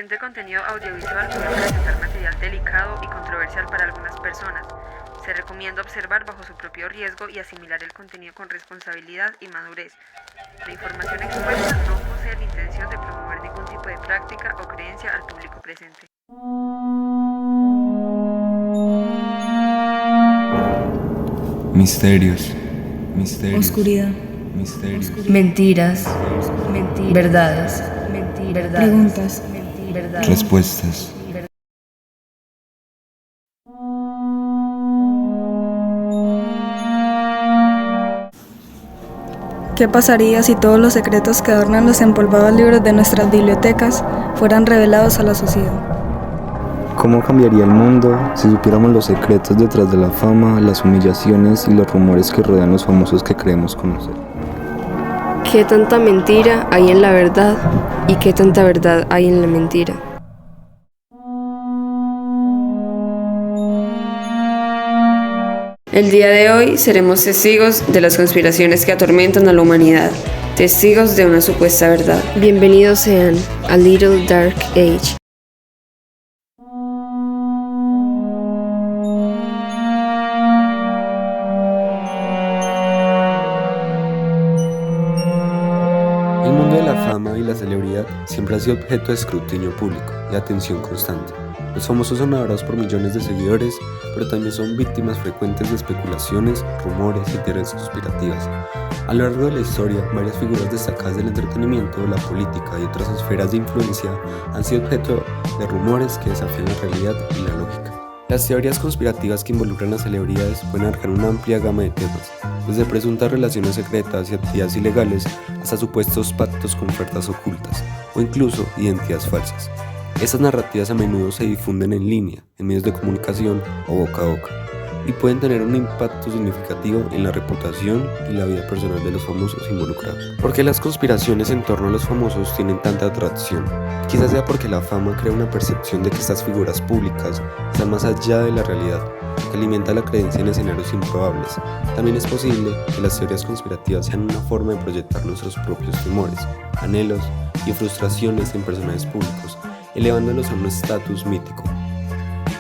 suficiente contenido audiovisual puede presentar material delicado y controversial para algunas personas. Se recomienda observar bajo su propio riesgo y asimilar el contenido con responsabilidad y madurez. La información expuesta no posee la intención de promover ningún tipo de práctica o creencia al público presente. Misterios, Oscuridad. misterios, Mentiras. Verdades. Preguntas. respuestas. ¿Qué pasaría si todos los secretos que adornan los empolvados libros de nuestras bibliotecas fueran revelados a la sociedad? ¿Cómo cambiaría el mundo si supiéramos los secretos detrás de la fama, las humillaciones y los rumores que rodean los famosos que creemos conocer? ¿Qué tanta mentira hay en la verdad y qué tanta verdad hay en la mentira? El día de hoy seremos testigos de las conspiraciones que atormentan a la humanidad, testigos de una supuesta verdad. Bienvenidos sean a Little Dark Age. El mundo de la fama y la celebridad siempre ha sido objeto de escrutinio público y atención constante. Los famosos son adorados por millones de seguidores, pero también son víctimas frecuentes de especulaciones, rumores y teorías conspirativas. A lo largo de la historia, varias figuras destacadas del entretenimiento, la política y otras esferas de influencia han sido objeto de rumores que desafían la realidad y la lógica. Las teorías conspirativas que involucran a celebridades pueden abarcar una amplia gama de temas, desde presuntas relaciones secretas y actividades ilegales hasta supuestos pactos con ofertas ocultas o incluso identidades falsas. Estas narrativas a menudo se difunden en línea, en medios de comunicación o boca a boca, y pueden tener un impacto significativo en la reputación y la vida personal de los famosos involucrados. ¿Por qué las conspiraciones en torno a los famosos tienen tanta atracción? Quizás sea porque la fama crea una percepción de que estas figuras públicas están más allá de la realidad, que alimenta la creencia en escenarios improbables. También es posible que las teorías conspirativas sean una forma de proyectar nuestros propios temores, anhelos y frustraciones en personajes públicos, elevándolos a un estatus mítico.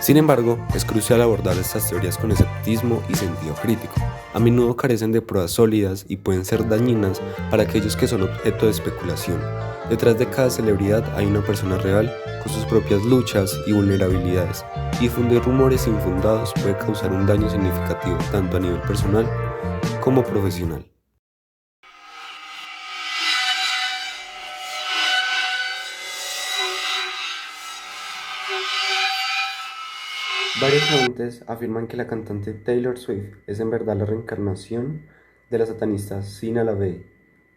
Sin embargo, es crucial abordar estas teorías con escepticismo y sentido crítico. A menudo carecen de pruebas sólidas y pueden ser dañinas para aquellos que son objeto de especulación. Detrás de cada celebridad hay una persona real con sus propias luchas y vulnerabilidades, y difundir rumores infundados puede causar un daño significativo tanto a nivel personal como profesional. Varias fuentes afirman que la cantante Taylor Swift es en verdad la reencarnación de la satanista Sina LaVey,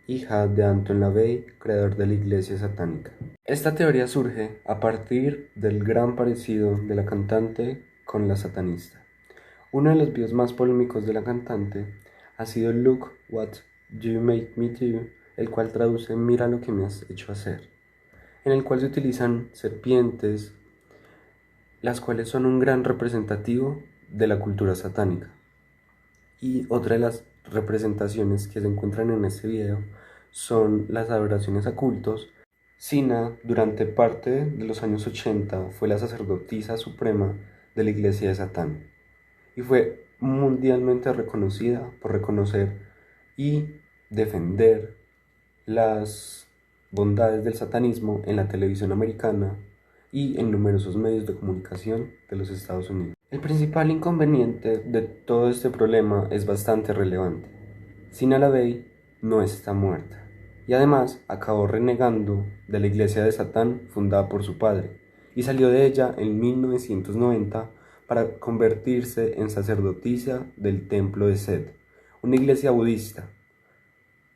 hija de Anton LaVey, creador de la iglesia satánica. Esta teoría surge a partir del gran parecido de la cantante con la satanista. Uno de los videos más polémicos de la cantante ha sido Look What You Make Me Do, el cual traduce Mira lo que me has hecho hacer, en el cual se utilizan serpientes, las cuales son un gran representativo de la cultura satánica. Y otra de las representaciones que se encuentran en este video son las adoraciones a cultos. Sina, durante parte de los años 80, fue la sacerdotisa suprema de la iglesia de Satán y fue mundialmente reconocida por reconocer y defender las bondades del satanismo en la televisión americana y en numerosos medios de comunicación de los Estados Unidos. El principal inconveniente de todo este problema es bastante relevante. Sina LaVey no está muerta y además acabó renegando de la iglesia de Satán fundada por su padre y salió de ella en 1990 para convertirse en sacerdotisa del templo de Set, una iglesia budista.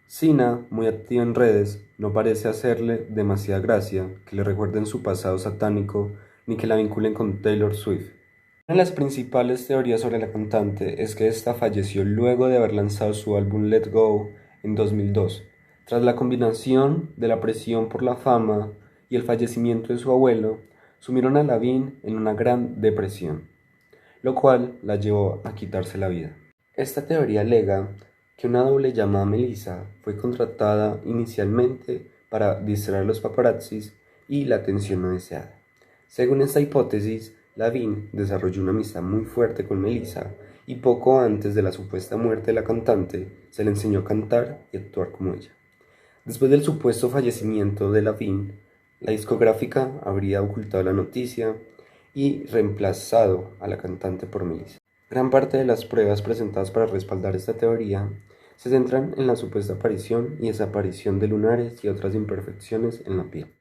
Sina, muy activa en redes, no parece hacerle demasiada gracia que le recuerden su pasado satánico ni que la vinculen con Taylor Swift. Una de las principales teorías sobre la cantante es que esta falleció luego de haber lanzado su álbum Let Go en 2002, tras la combinación de la presión por la fama y el fallecimiento de su abuelo, sumieron a Lavigne en una gran depresión, lo cual la llevó a quitarse la vida. Esta teoría alega que una doble llamada Melissa fue contratada inicialmente para distraer a los paparazzis y la atención no deseada. Según esta hipótesis, Lavigne desarrolló una amistad muy fuerte con Melissa y poco antes de la supuesta muerte de la cantante se le enseñó a cantar y actuar como ella. Después del supuesto fallecimiento de Lavigne, la discográfica habría ocultado la noticia y reemplazado a la cantante por Melissa. Gran parte de las pruebas presentadas para respaldar esta teoría se centran en la supuesta aparición y desaparición de lunares y otras imperfecciones en la piel.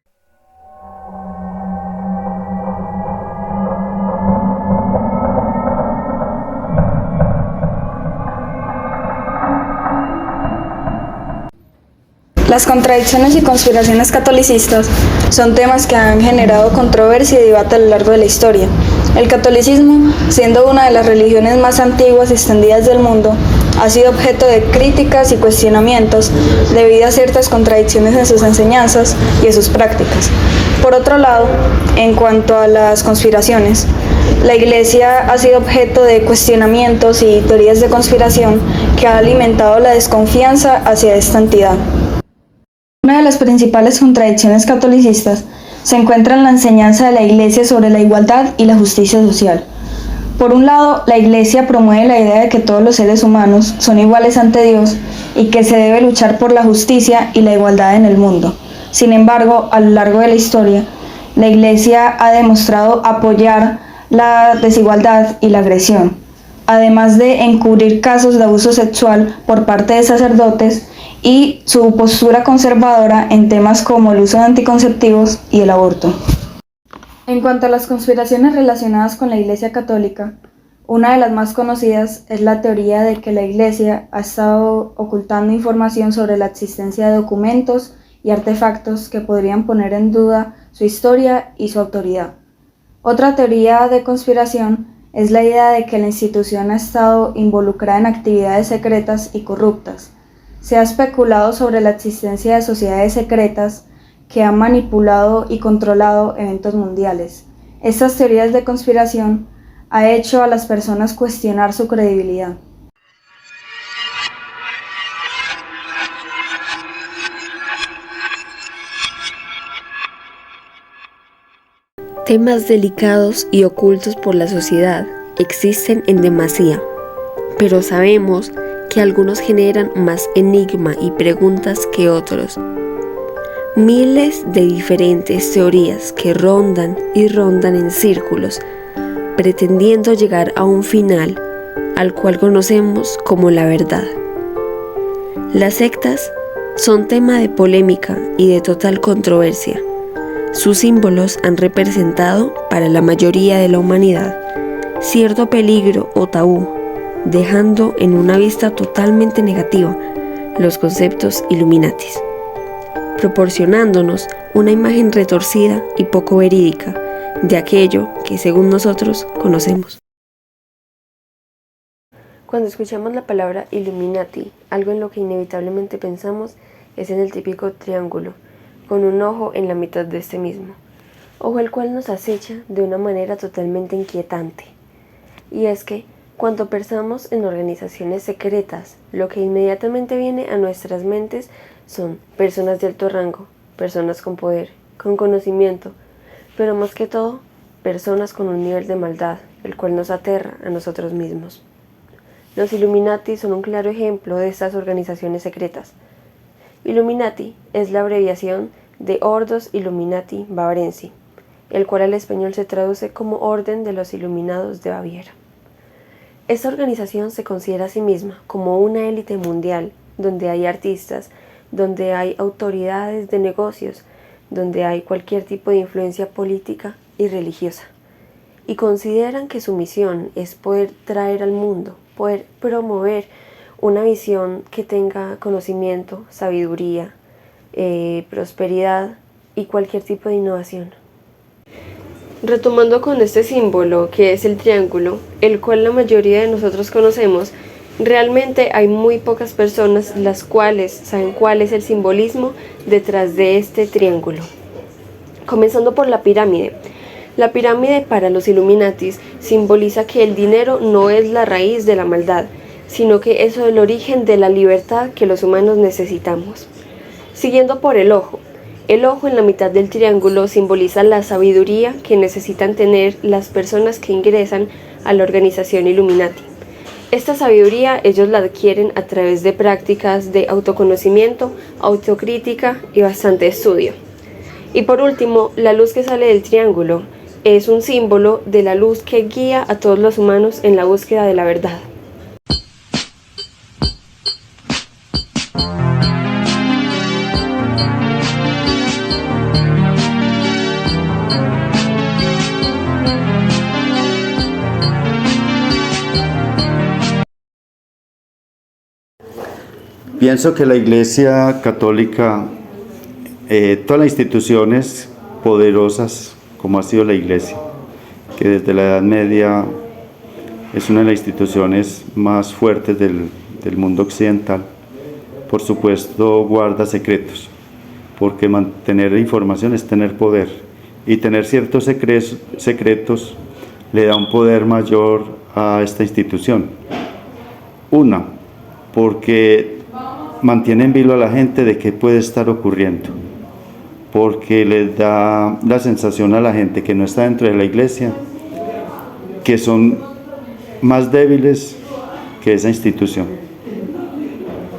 Las contradicciones y conspiraciones catolicistas son temas que han generado controversia y debate a lo largo de la historia. El catolicismo, siendo una de las religiones más antiguas y extendidas del mundo, ha sido objeto de críticas y cuestionamientos debido a ciertas contradicciones en sus enseñanzas y en sus prácticas. Por otro lado, en cuanto a las conspiraciones, la Iglesia ha sido objeto de cuestionamientos y teorías de conspiración que han alimentado la desconfianza hacia esta entidad. Una de las principales contradicciones catolicistas se encuentra en la enseñanza de la Iglesia sobre la igualdad y la justicia social. Por un lado, la Iglesia promueve la idea de que todos los seres humanos son iguales ante Dios y que se debe luchar por la justicia y la igualdad en el mundo. Sin embargo, a lo largo de la historia, la Iglesia ha demostrado apoyar la desigualdad y la agresión, además de encubrir casos de abuso sexual por parte de sacerdotes y su postura conservadora en temas como el uso de anticonceptivos y el aborto. En cuanto a las conspiraciones relacionadas con la Iglesia Católica, una de las más conocidas es la teoría de que la Iglesia ha estado ocultando información sobre la existencia de documentos y artefactos que podrían poner en duda su historia y su autoridad. Otra teoría de conspiración es la idea de que la institución ha estado involucrada en actividades secretas y corruptas. Se ha especulado sobre la existencia de sociedades secretas que han manipulado y controlado eventos mundiales. Estas teorías de conspiración han hecho a las personas cuestionar su credibilidad. Temas delicados y ocultos por la sociedad existen en demasía, pero sabemos que algunos generan más enigma y preguntas que otros. Miles de diferentes teorías que rondan y rondan en círculos, pretendiendo llegar a un final al cual conocemos como la verdad. Las sectas son tema de polémica y de total controversia. Sus símbolos han representado para la mayoría de la humanidad cierto peligro o tabú, dejando en una vista totalmente negativa los conceptos Illuminatis, proporcionándonos una imagen retorcida y poco verídica de aquello que según nosotros conocemos. Cuando escuchamos la palabra Illuminati, algo en lo que inevitablemente pensamos es en el típico triángulo, con un ojo en la mitad de este mismo, ojo el cual nos acecha de una manera totalmente inquietante. Y es que, cuando pensamos en organizaciones secretas, lo que inmediatamente viene a nuestras mentes son personas de alto rango, personas con poder, con conocimiento, pero más que todo, personas con un nivel de maldad, el cual nos aterra a nosotros mismos. Los Illuminati son un claro ejemplo de estas organizaciones secretas. Illuminati es la abreviación de Ordos Illuminati Bavarensi, el cual al español se traduce como Orden de los Iluminados de Baviera. Esta organización se considera a sí misma como una élite mundial, donde hay artistas, donde hay autoridades de negocios, donde hay cualquier tipo de influencia política y religiosa. Y consideran que su misión es poder traer al mundo, poder promover una visión que tenga conocimiento, sabiduría, prosperidad y cualquier tipo de innovación. Retomando con este símbolo que es el triángulo, el cual la mayoría de nosotros conocemos, realmente hay muy pocas personas las cuales saben cuál es el simbolismo detrás de este triángulo. Comenzando por la pirámide. La pirámide para los Illuminatis simboliza que el dinero no es la raíz de la maldad, sino que es el origen de la libertad que los humanos necesitamos. Siguiendo por el ojo. El ojo en la mitad del triángulo simboliza la sabiduría que necesitan tener las personas que ingresan a la organización Illuminati. Esta sabiduría ellos la adquieren a través de prácticas de autoconocimiento, autocrítica y bastante estudio. Y por último, la luz que sale del triángulo es un símbolo de la luz que guía a todos los humanos en la búsqueda de la verdad. Pienso que la Iglesia Católica, todas las instituciones poderosas como ha sido la Iglesia, que desde la Edad Media es una de las instituciones más fuertes del mundo occidental, por supuesto guarda secretos, porque mantener información es tener poder, y tener ciertos secretos le da un poder mayor a esta institución. Una, porque mantiene en vilo a la gente de qué puede estar ocurriendo, porque les da la sensación a la gente que no está dentro de la iglesia que son más débiles que esa institución.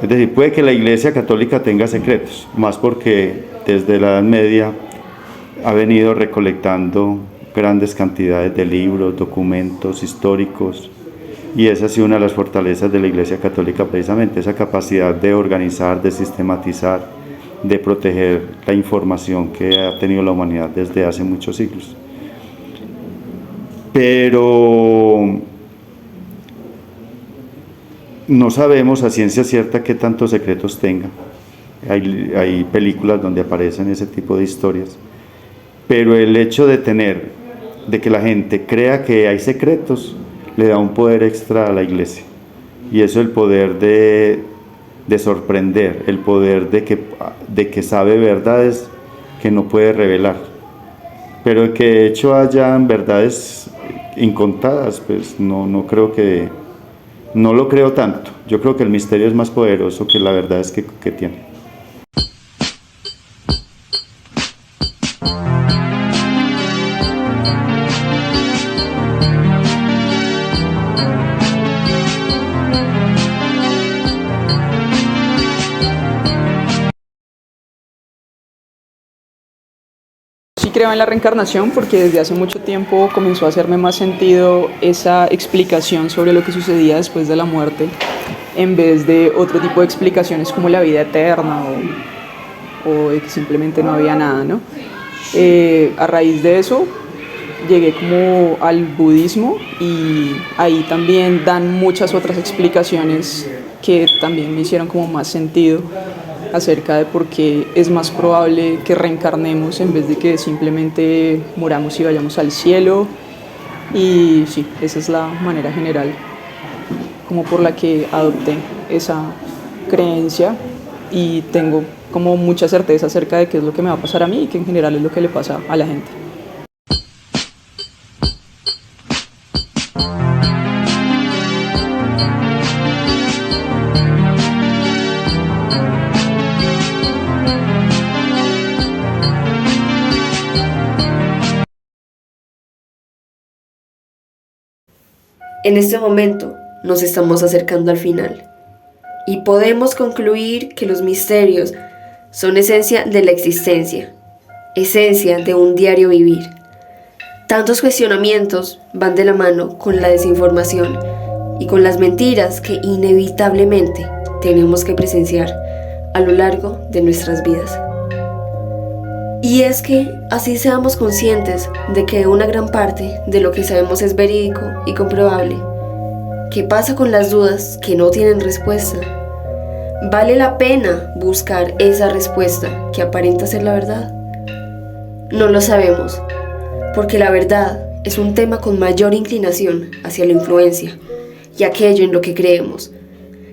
Es decir, puede que la Iglesia Católica tenga secretos, más porque desde la Edad Media ha venido recolectando grandes cantidades de libros, documentos históricos, y esa ha sido una de las fortalezas de la Iglesia Católica, precisamente esa capacidad de organizar, de sistematizar, de proteger la información que ha tenido la humanidad desde hace muchos siglos. Pero no sabemos a ciencia cierta qué tantos secretos tenga. Hay películas donde aparecen ese tipo de historias, pero el hecho de que la gente crea que hay secretos le da un poder extra a la iglesia, y eso es el poder de sorprender, el poder de que sabe verdades que no puede revelar, pero que de hecho hayan verdades incontadas, pues no lo creo tanto. Yo creo que el misterio es más poderoso que la verdad que tiene. Sí creo en la reencarnación porque desde hace mucho tiempo comenzó a hacerme más sentido esa explicación sobre lo que sucedía después de la muerte, en vez de otro tipo de explicaciones como la vida eterna o de que simplemente no había nada, ¿no? A raíz de eso llegué como al budismo, y ahí también dan muchas otras explicaciones que también me hicieron como más sentido acerca de por qué es más probable que reencarnemos en vez de que simplemente muramos y vayamos al cielo. Y sí, esa es la manera general como por la que adopté esa creencia, y tengo como mucha certeza acerca de qué es lo que me va a pasar a mí y que en general es lo que le pasa a la gente. En este momento nos estamos acercando al final y podemos concluir que los misterios son esencia de la existencia, esencia de un diario vivir. Tantos cuestionamientos van de la mano con la desinformación y con las mentiras que inevitablemente tenemos que presenciar a lo largo de nuestras vidas. Y es que así seamos conscientes de que una gran parte de lo que sabemos es verídico y comprobable. ¿Qué pasa con las dudas que no tienen respuesta? ¿Vale la pena buscar esa respuesta que aparenta ser la verdad? No lo sabemos, porque la verdad es un tema con mayor inclinación hacia la influencia y aquello en lo que creemos,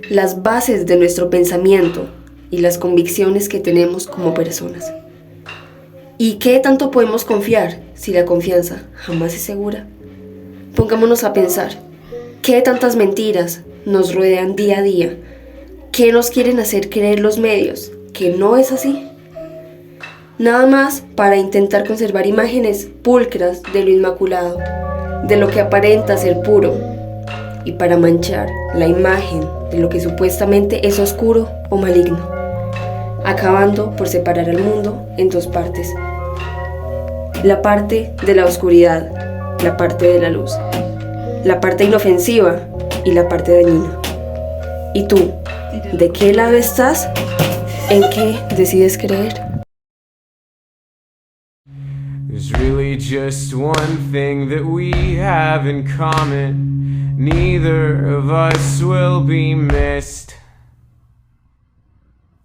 las bases de nuestro pensamiento y las convicciones que tenemos como personas. ¿Y qué tanto podemos confiar si la confianza jamás es segura? Pongámonos a pensar, ¿qué tantas mentiras nos rodean día a día? ¿Qué nos quieren hacer creer los medios? ¿Que no es así? nada más para intentar conservar imágenes pulcras de lo inmaculado, de lo que aparenta ser puro, y para manchar la imagen de lo que supuestamente es oscuro o maligno, acabando por separar al mundo en dos partes: la parte de la oscuridad, la parte de la luz, la parte inofensiva y la parte dañina. ¿Y tú, de qué lado estás? ¿En qué decides creer? There's really just one thing that we have in common. Neither of us will be missed.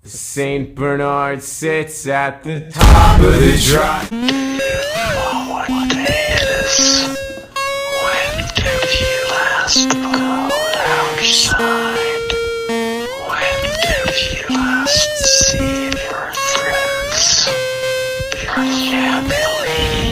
Saint Bernard sits at the top of the drop. What day it is? When did you last go outside? When did you last see your friends? Your family?